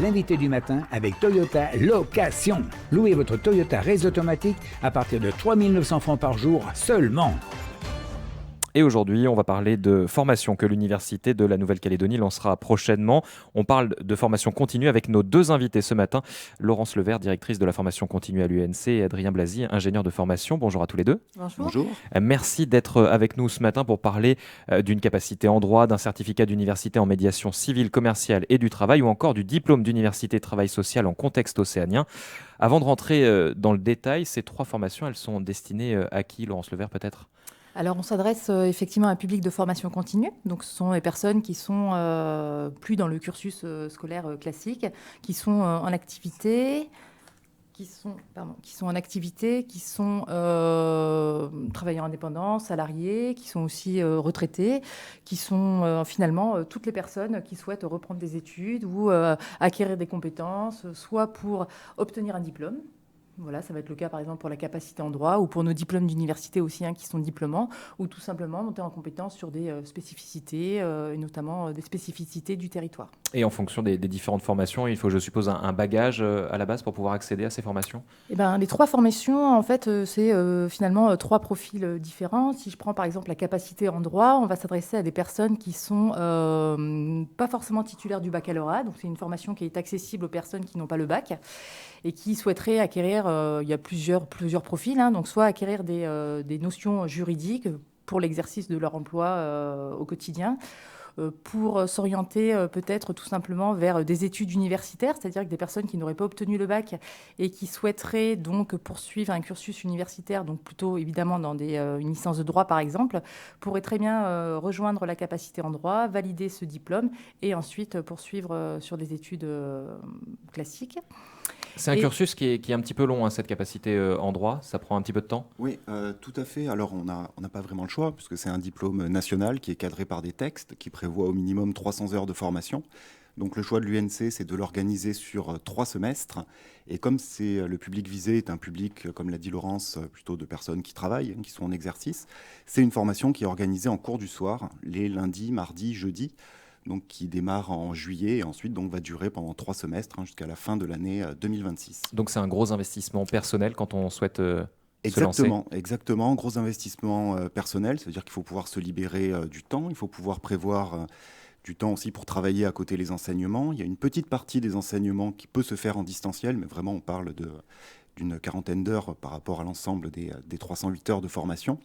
L'invité du matin avec Toyota Location. Louez votre Toyota Raise automatique à partir de 3 900 francs par jour seulement. Et aujourd'hui, on va parler de formation que l'Université de la Nouvelle-Calédonie lancera prochainement. On parle de formation continue avec nos deux invités ce matin. Laurence Levert, directrice de la formation continue à l'UNC, et Adrien Blasi, ingénieur de formation. Bonjour à tous les deux. Bonjour. Merci d'être avec nous ce matin pour parler d'une capacité en droit, d'un certificat d'université en médiation civile, commerciale et du travail, ou encore du diplôme d'université travail social en contexte océanien. Avant de rentrer dans le détail, ces trois formations, elles sont destinées à qui, Laurence Levert, peut-être ? Alors, on s'adresse effectivement à un public de formation continue. Donc, ce sont les personnes qui sont plus dans le cursus scolaire classique, qui sont en activité, qui sont travailleurs indépendants, salariés, qui sont aussi retraités, qui sont finalement toutes les personnes qui souhaitent reprendre des études ou acquérir des compétences, soit pour obtenir un diplôme. Voilà, ça va être le cas par exemple pour la capacité en droit ou pour nos diplômes d'université aussi qui sont diplômants, ou tout simplement monter en compétence sur des spécificités, et notamment des spécificités du territoire. Et en fonction des différentes formations, il faut, je suppose, un bagage à la base pour pouvoir accéder à ces formations ? Les trois formations, en fait, c'est finalement trois profils différents. Si je prends par exemple la capacité en droit, on va s'adresser à des personnes qui sont pas forcément titulaires du baccalauréat. Donc c'est une formation qui est accessible aux personnes qui n'ont pas le bac et qui souhaiteraient acquérir, il y a plusieurs profils, donc soit acquérir des notions juridiques pour l'exercice de leur emploi au quotidien, pour s'orienter peut-être tout simplement vers des études universitaires, c'est-à-dire que des personnes qui n'auraient pas obtenu le bac et qui souhaiteraient donc poursuivre un cursus universitaire, donc plutôt évidemment dans une licence de droit par exemple, pourraient très bien rejoindre la capacité en droit, valider ce diplôme et ensuite poursuivre sur des études classiques. C'est un cursus qui est un petit peu long, cette capacité en droit. Ça prend un petit peu de temps ? Oui, tout à fait. Alors, on n'a pas vraiment le choix, puisque c'est un diplôme national qui est cadré par des textes qui prévoient au minimum 300 heures de formation. Donc, le choix de l'UNC, c'est de l'organiser sur 3 semestres. Et comme le public visé est un public, comme l'a dit Laurence, plutôt de personnes qui travaillent, qui sont en exercice, c'est une formation qui est organisée en cours du soir, les lundis, mardis, jeudis, donc qui démarre en juillet et ensuite donc, va durer pendant 3 semestres jusqu'à la fin de l'année 2026. Donc c'est un gros investissement personnel quand on souhaite se lancer. Exactement, gros investissement personnel, ça veut dire qu'il faut pouvoir se libérer du temps, il faut pouvoir prévoir du temps aussi pour travailler à côté les enseignements. Il y a une petite partie des enseignements qui peut se faire en distanciel, mais vraiment on parle d'une quarantaine d'heures par rapport à l'ensemble des 308 heures de formation.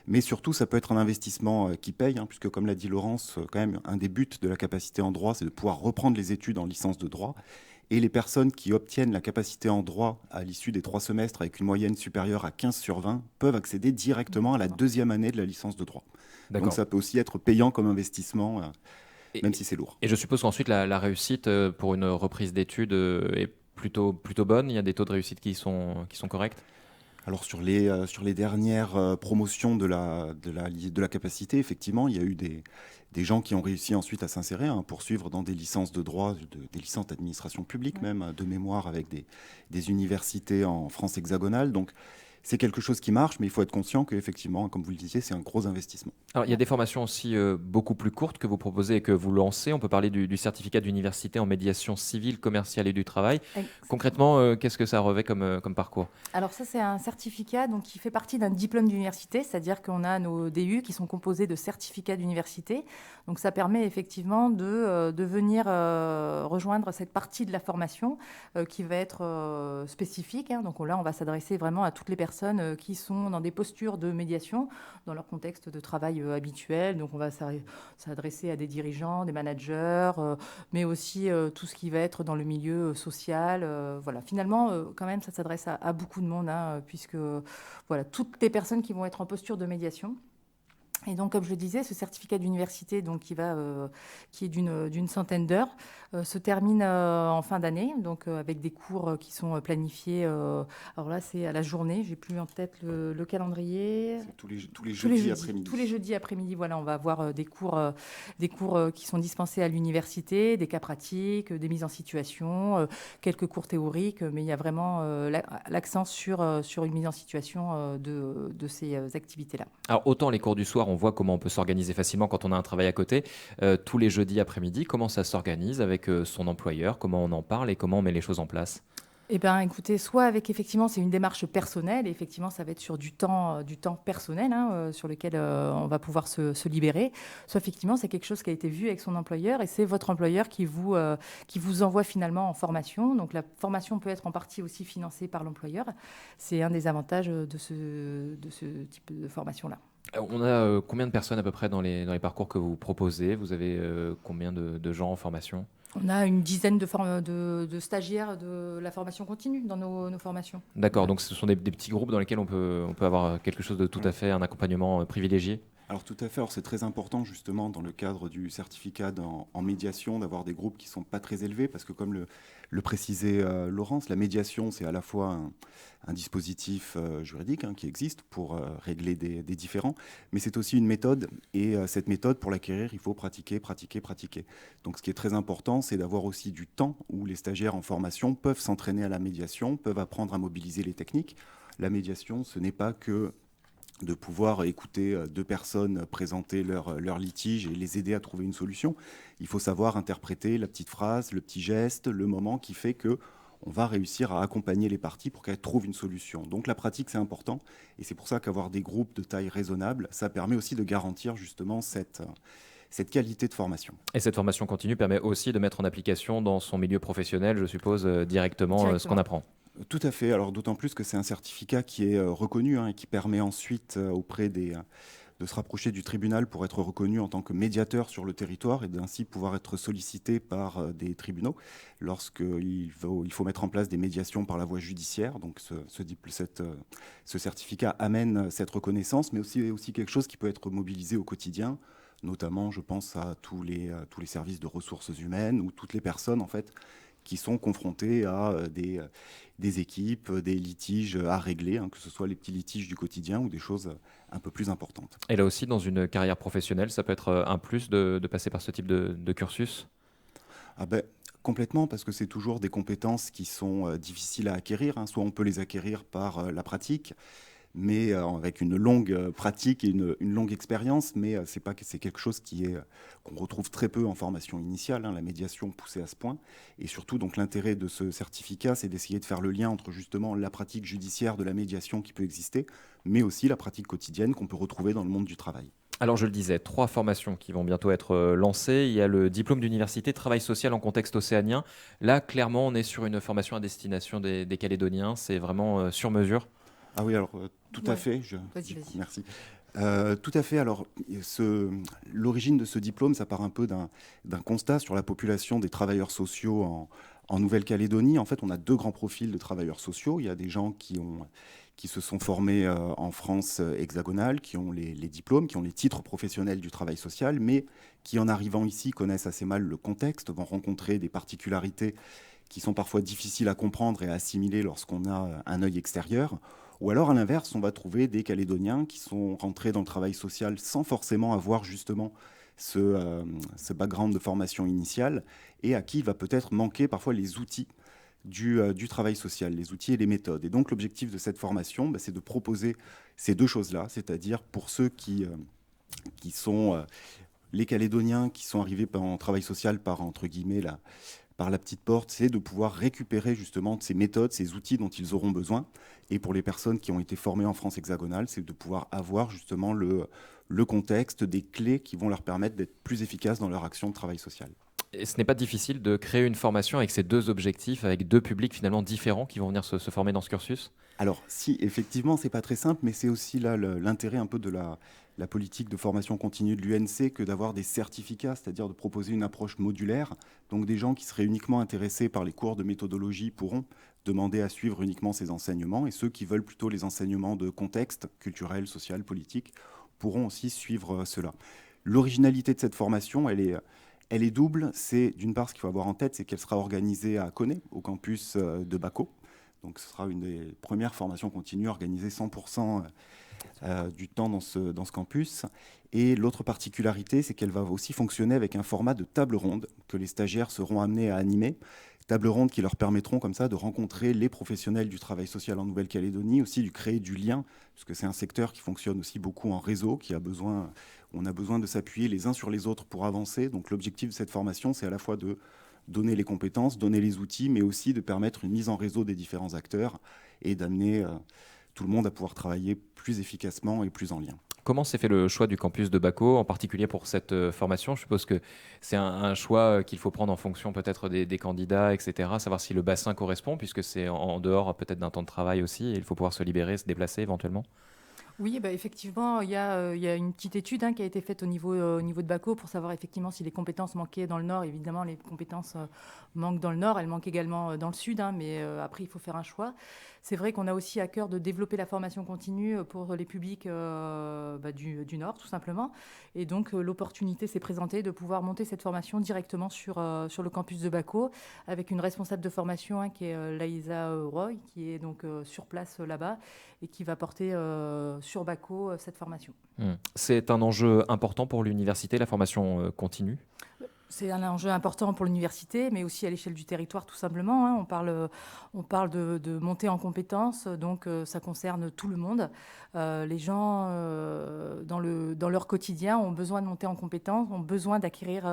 Mais surtout, ça peut être un investissement qui paye, puisque comme l'a dit Laurence, quand même, un des buts de la capacité en droit, c'est de pouvoir reprendre les études en licence de droit. Et les personnes qui obtiennent la capacité en droit à l'issue des 3 semestres avec une moyenne supérieure à 15 sur 20 peuvent accéder directement à la 2e année de la licence de droit. D'accord. Donc ça peut aussi être payant comme investissement, même si c'est lourd. Et je suppose qu'ensuite, la réussite pour une reprise d'études est plutôt bonne. Il y a des taux de réussite qui sont corrects. Alors sur les dernières promotions de la capacité, effectivement, il y a eu des gens qui ont réussi ensuite à s'insérer, poursuivre dans des licences de droit, des licences d'administration publique même, de mémoire avec des universités en France hexagonale. Donc c'est quelque chose qui marche, mais il faut être conscient qu'effectivement, comme vous le disiez, c'est un gros investissement. Alors, il y a des formations aussi beaucoup plus courtes que vous proposez et que vous lancez. On peut parler du certificat d'université en médiation civile, commerciale et du travail. Exactement. Concrètement, qu'est-ce que ça revêt comme parcours ? Alors ça, c'est un certificat qui fait partie d'un diplôme d'université, c'est-à-dire qu'on a nos DU qui sont composés de certificats d'université. Donc ça permet effectivement de venir rejoindre cette partie de la formation qui va être spécifique. Donc là, on va s'adresser vraiment à toutes les personnes qui sont dans des postures de médiation dans leur contexte de travail habituel. Donc on va s'adresser à des dirigeants, des managers, mais aussi tout ce qui va être dans le milieu social. Voilà. Finalement, quand même, ça s'adresse à beaucoup de monde, puisque voilà, toutes les personnes qui vont être en posture de médiation. Et donc, comme je le disais, ce certificat d'université qui est d'une centaine d'heures se termine en fin d'année, donc avec des cours qui sont planifiés. Alors là, c'est à la journée. J'ai plus en tête le calendrier. C'est tous les jeudis après-midi. Tous les jeudis après-midi, voilà, on va avoir des cours qui sont dispensés à l'université, des cas pratiques, des mises en situation, quelques cours théoriques, mais il y a vraiment l'accent sur une mise en situation de ces activités-là. Alors autant les cours du soir, on voit comment on peut s'organiser facilement quand on a un travail à côté. Tous les jeudis après-midi, comment ça s'organise avec son employeur, comment on en parle et comment on met les choses en place? Eh bien, écoutez, soit avec, effectivement, c'est une démarche personnelle, et effectivement, ça va être sur du temps personnel, hein, sur lequel on va pouvoir se libérer, soit effectivement, c'est quelque chose qui a été vu avec son employeur, et c'est votre employeur qui vous envoie finalement en formation. Donc, la formation peut être en partie aussi financée par l'employeur. C'est un des avantages de ce type de formation-là. On a combien de personnes à peu près dans les parcours que vous proposez? Vous avez combien de gens en formation? On a une dizaine de stagiaires de la formation continue dans nos formations. D'accord, donc ce sont des petits groupes dans lesquels on peut avoir quelque chose de tout à fait, un accompagnement privilégié? Alors tout à fait, alors c'est très important justement dans le cadre du certificat en médiation d'avoir des groupes qui ne sont pas très élevés parce que comme le précisait Laurence, la médiation c'est à la fois un dispositif juridique qui existe pour régler des différends, mais c'est aussi une méthode et cette méthode pour l'acquérir il faut pratiquer. Donc ce qui est très important c'est d'avoir aussi du temps où les stagiaires en formation peuvent s'entraîner à la médiation, peuvent apprendre à mobiliser les techniques. La médiation ce n'est pas que de pouvoir écouter deux personnes présenter leur litige et les aider à trouver une solution. Il faut savoir interpréter la petite phrase, le petit geste, le moment qui fait que on va réussir à accompagner les parties pour qu'elles trouvent une solution. Donc la pratique, c'est important. Et c'est pour ça qu'avoir des groupes de taille raisonnable, ça permet aussi de garantir justement cette qualité de formation. Et cette formation continue permet aussi de mettre en application dans son milieu professionnel, je suppose, directement. Ce qu'on apprend. Tout à fait. Alors d'autant plus que c'est un certificat qui est reconnu et qui permet ensuite auprès de se rapprocher du tribunal pour être reconnu en tant que médiateur sur le territoire et d'ainsi pouvoir être sollicité par des tribunaux lorsqu'il faut mettre en place des médiations par la voie judiciaire. Donc ce certificat amène cette reconnaissance, mais aussi quelque chose qui peut être mobilisé au quotidien, notamment je pense à tous les services de ressources humaines ou toutes les personnes en fait qui sont confrontés à des équipes, des litiges à régler, que ce soit les petits litiges du quotidien ou des choses un peu plus importantes. Et là aussi, dans une carrière professionnelle, ça peut être un plus de passer par ce type de cursus? Complètement, parce que c'est toujours des compétences qui sont difficiles à acquérir. Soit on peut les acquérir par la pratique, mais avec une longue pratique et une longue expérience, mais c'est quelque chose qu'on retrouve très peu en formation initiale, la médiation poussée à ce point. Et surtout, donc l'intérêt de ce certificat, c'est d'essayer de faire le lien entre justement la pratique judiciaire de la médiation qui peut exister, mais aussi la pratique quotidienne qu'on peut retrouver dans le monde du travail. Alors je le disais, 3 formations qui vont bientôt être lancées. Il y a le diplôme d'université travail social en contexte océanien. Là, clairement, on est sur une formation à destination des Calédoniens. C'est vraiment sur mesure. Ah oui, alors tout à fait. Vas-y. Merci. Tout à fait. Alors, l'origine de ce diplôme, ça part un peu d'un constat sur la population des travailleurs sociaux en Nouvelle-Calédonie. En fait, on a 2 grands profils de travailleurs sociaux. Il y a des gens qui se sont formés en France hexagonale, qui ont les diplômes, qui ont les titres professionnels du travail social, mais qui, en arrivant ici, connaissent assez mal le contexte, vont rencontrer des particularités qui sont parfois difficiles à comprendre et à assimiler lorsqu'on a un œil extérieur. Ou alors, à l'inverse, on va trouver des Calédoniens qui sont rentrés dans le travail social sans forcément avoir justement ce background de formation initiale et à qui il va peut-être manquer parfois les outils du travail social, les outils et les méthodes. Et donc, l'objectif de cette formation, c'est de proposer ces 2 choses-là, c'est-à-dire pour ceux qui sont les Calédoniens qui sont arrivés en travail social par, entre guillemets, par la petite porte, c'est de pouvoir récupérer justement ces méthodes, ces outils dont ils auront besoin. Et pour les personnes qui ont été formées en France hexagonale, c'est de pouvoir avoir justement le contexte, des clés qui vont leur permettre d'être plus efficaces dans leur action de travail social. Et ce n'est pas difficile de créer une formation avec ces 2 objectifs, avec 2 publics finalement différents qui vont venir se former dans ce cursus? Alors si, effectivement, c'est pas très simple, mais c'est aussi là l'intérêt un peu de la politique de formation continue de l'UNC que d'avoir des certificats, c'est-à-dire de proposer une approche modulaire. Donc des gens qui seraient uniquement intéressés par les cours de méthodologie pourront demander à suivre uniquement ces enseignements, et ceux qui veulent plutôt les enseignements de contexte culturel, social, politique, pourront aussi suivre cela. L'originalité de cette formation, elle est double. C'est d'une part, ce qu'il faut avoir en tête, c'est qu'elle sera organisée à Koné, au campus de Bako. Donc ce sera une des premières formations continues organisées 100% du temps dans ce campus. Et l'autre particularité, c'est qu'elle va aussi fonctionner avec un format de table ronde que les stagiaires seront amenés à animer. tables rondes qui leur permettront comme ça de rencontrer les professionnels du travail social en Nouvelle-Calédonie, aussi de créer du lien, parce que c'est un secteur qui fonctionne aussi beaucoup en réseau, on a besoin de s'appuyer les uns sur les autres pour avancer. Donc l'objectif de cette formation, c'est à la fois de donner les compétences, donner les outils, mais aussi de permettre une mise en réseau des différents acteurs et d'amener tout le monde à pouvoir travailler plus efficacement et plus en lien. Comment s'est fait le choix du campus de Baco, en particulier pour cette formation? Je suppose que c'est un choix qu'il faut prendre en fonction peut-être des candidats, etc., savoir si le bassin correspond, puisque c'est en dehors peut-être d'un temps de travail aussi, et il faut pouvoir se libérer, se déplacer éventuellement. Oui, effectivement, il y a une petite étude qui a été faite au niveau de Baco pour savoir effectivement si les compétences manquaient dans le Nord. Évidemment, les compétences manquent dans le Nord, elles manquent également dans le Sud, mais après, il faut faire un choix. C'est vrai qu'on a aussi à cœur de développer la formation continue pour les publics du Nord, tout simplement. Et donc, l'opportunité s'est présentée de pouvoir monter cette formation directement sur le campus de Baco, avec une responsable de formation qui est Laïsa Roy, qui est donc sur place là-bas et qui va porter sur Baco cette formation. C'est un enjeu important pour l'université, la formation continue? C'est un enjeu important pour l'université, mais aussi à l'échelle du territoire, tout simplement. On parle de montée en compétences, donc ça concerne tout le monde. Les gens, dans leur quotidien, ont besoin de monter en compétences, ont besoin d'acquérir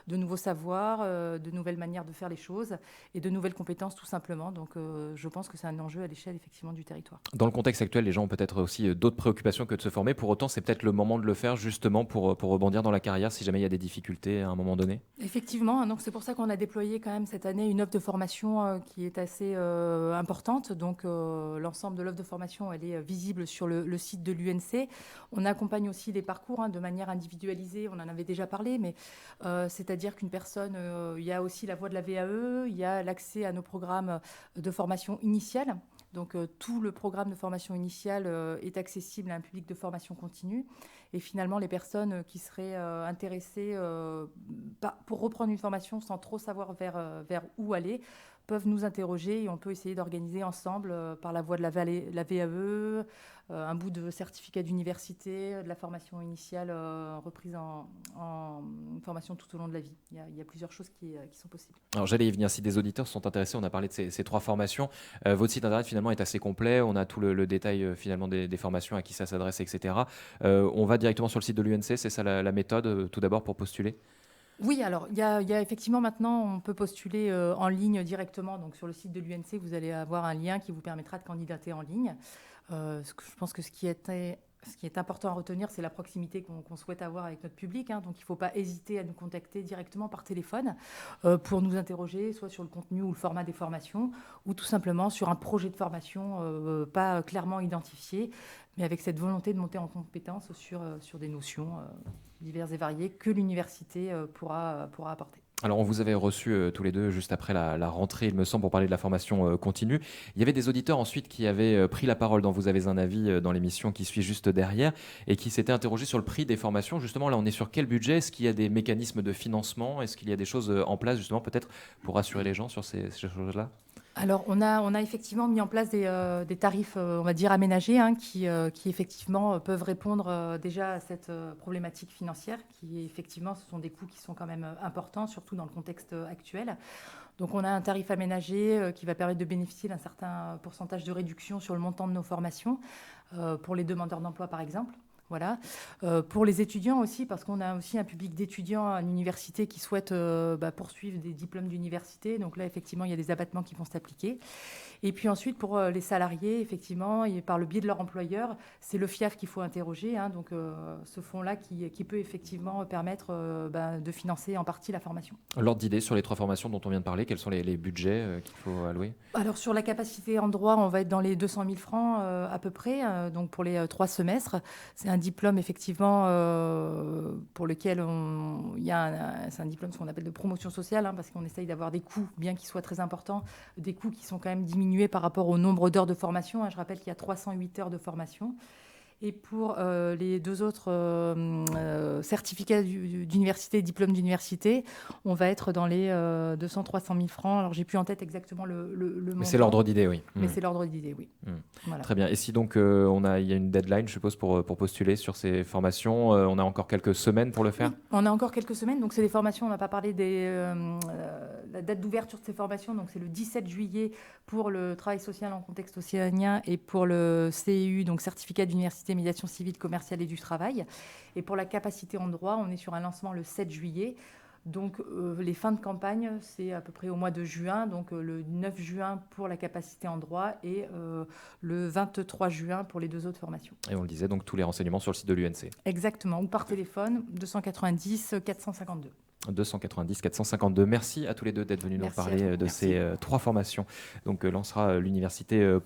de nouveaux savoirs, de nouvelles manières de faire les choses et de nouvelles compétences, tout simplement. Donc je pense que c'est un enjeu à l'échelle, effectivement, du territoire. Dans le contexte actuel, les gens ont peut-être aussi d'autres préoccupations que de se former. Pour autant, c'est peut-être le moment de le faire, justement, pour rebondir dans la carrière, si jamais il y a des difficultés à un moment donné. Effectivement, donc c'est pour ça qu'on a déployé quand même cette année une offre de formation qui est assez importante. Donc l'ensemble de l'offre de formation, elle est visible sur le site de l'UNC. On accompagne aussi les parcours de manière individualisée, on en avait déjà parlé, mais c'est-à-dire qu'une personne, il y a aussi la voie de la VAE, il y a l'accès à nos programmes de formation initiale. Donc tout le programme de formation initiale est accessible à un public de formation continue. Et finalement, les personnes qui seraient intéressées pour reprendre une formation sans trop savoir vers où aller peuvent nous interroger et on peut essayer d'organiser ensemble par la voie de la VAE, un bout de certificat d'université, de la formation initiale reprise en formation tout au long de la vie. Il y a plusieurs choses qui sont possibles. Alors j'allais y venir, si des auditeurs sont intéressés, on a parlé de ces trois formations. Votre site internet finalement est assez complet, on a tout le détail finalement des formations, à qui ça s'adresse, etc. On va directement sur le site de l'UNC, c'est ça la méthode tout d'abord pour postuler? Oui, alors il y a effectivement maintenant, on peut postuler en ligne directement. Donc sur le site de l'UNC, vous allez avoir un lien qui vous permettra de candidater en ligne. Je pense que ce qui est important à retenir, c'est la proximité qu'on souhaite avoir avec notre public. Donc il ne faut pas hésiter à nous contacter directement par téléphone pour nous interroger, soit sur le contenu ou le format des formations, ou tout simplement sur un projet de formation pas clairement identifié, mais avec cette volonté de monter en compétence sur des notions diverses et variées que l'université pourra apporter. Alors, on vous avait reçu tous les deux juste après la rentrée, il me semble, pour parler de la formation continue. Il y avait des auditeurs ensuite qui avaient pris la parole dans Vous avez un avis dans l'émission qui suit juste derrière et qui s'étaient interrogés sur le prix des formations. Justement, là, on est sur quel budget? Est-ce qu'il y a des mécanismes de financement? Est-ce qu'il y a des choses en place, justement, peut-être pour rassurer les gens sur ces choses-là? Alors, on a effectivement mis en place des tarifs, on va dire, aménagés, qui effectivement peuvent répondre déjà à cette problématique financière, qui effectivement, ce sont des coûts qui sont quand même importants, surtout dans le contexte actuel. Donc, on a un tarif aménagé qui va permettre de bénéficier d'un certain pourcentage de réduction sur le montant de nos formations, pour les demandeurs d'emploi, par exemple. Voilà. Pour les étudiants aussi, parce qu'on a aussi un public d'étudiants à l'université qui souhaitent poursuivre des diplômes d'université. Donc là, effectivement, il y a des abattements qui vont s'appliquer. Et puis ensuite, pour les salariés, effectivement, et par le biais de leur employeur, c'est le FIAF qu'il faut interroger. Donc ce fonds-là qui peut effectivement permettre de financer en partie la formation. L'ordre d'idée sur les trois formations dont on vient de parler, quels sont les budgets qu'il faut allouer? Alors sur la capacité en droit, on va être dans les 200 000 francs à peu près, donc pour les 3 semestres. C'est un diplôme effectivement pour lequel c'est un diplôme ce qu'on appelle de promotion sociale, parce qu'on essaye d'avoir des coûts, bien qu'ils soient très importants, des coûts qui sont quand même diminués par rapport au nombre d'heures de formation. Je rappelle qu'il y a 308 heures de formation. Et pour les 2 autres certificats d'université, diplômes d'université, on va être dans les 200-300 000 francs. Alors, j'ai plus en tête exactement le montant. Mais c'est l'ordre d'idée, oui. Mais c'est l'ordre d'idée, oui. Voilà. Très bien. Et si donc il y a une deadline, je suppose, pour postuler sur ces formations, on a encore quelques semaines pour le faire? Oui, on a encore quelques semaines. Donc, c'est des formations, on n'a pas parlé la date d'ouverture de ces formations. Donc, c'est le 17 juillet pour le travail social en contexte océanien et pour le CEU, donc certificat d'université, médiation civile, commerciale et du travail. Et pour la capacité en droit, on est sur un lancement le 7 juillet. Donc, les fins de campagne, c'est à peu près au mois de juin. Donc, le 9 juin pour la capacité en droit et le 23 juin pour les 2 autres formations. Et on le disait, donc tous les renseignements sur le site de l'UNC. Exactement, ou par téléphone, 290 452. 290 452. Merci à tous les deux d'être venus nous parler de ces 3 formations. Donc lancera l'université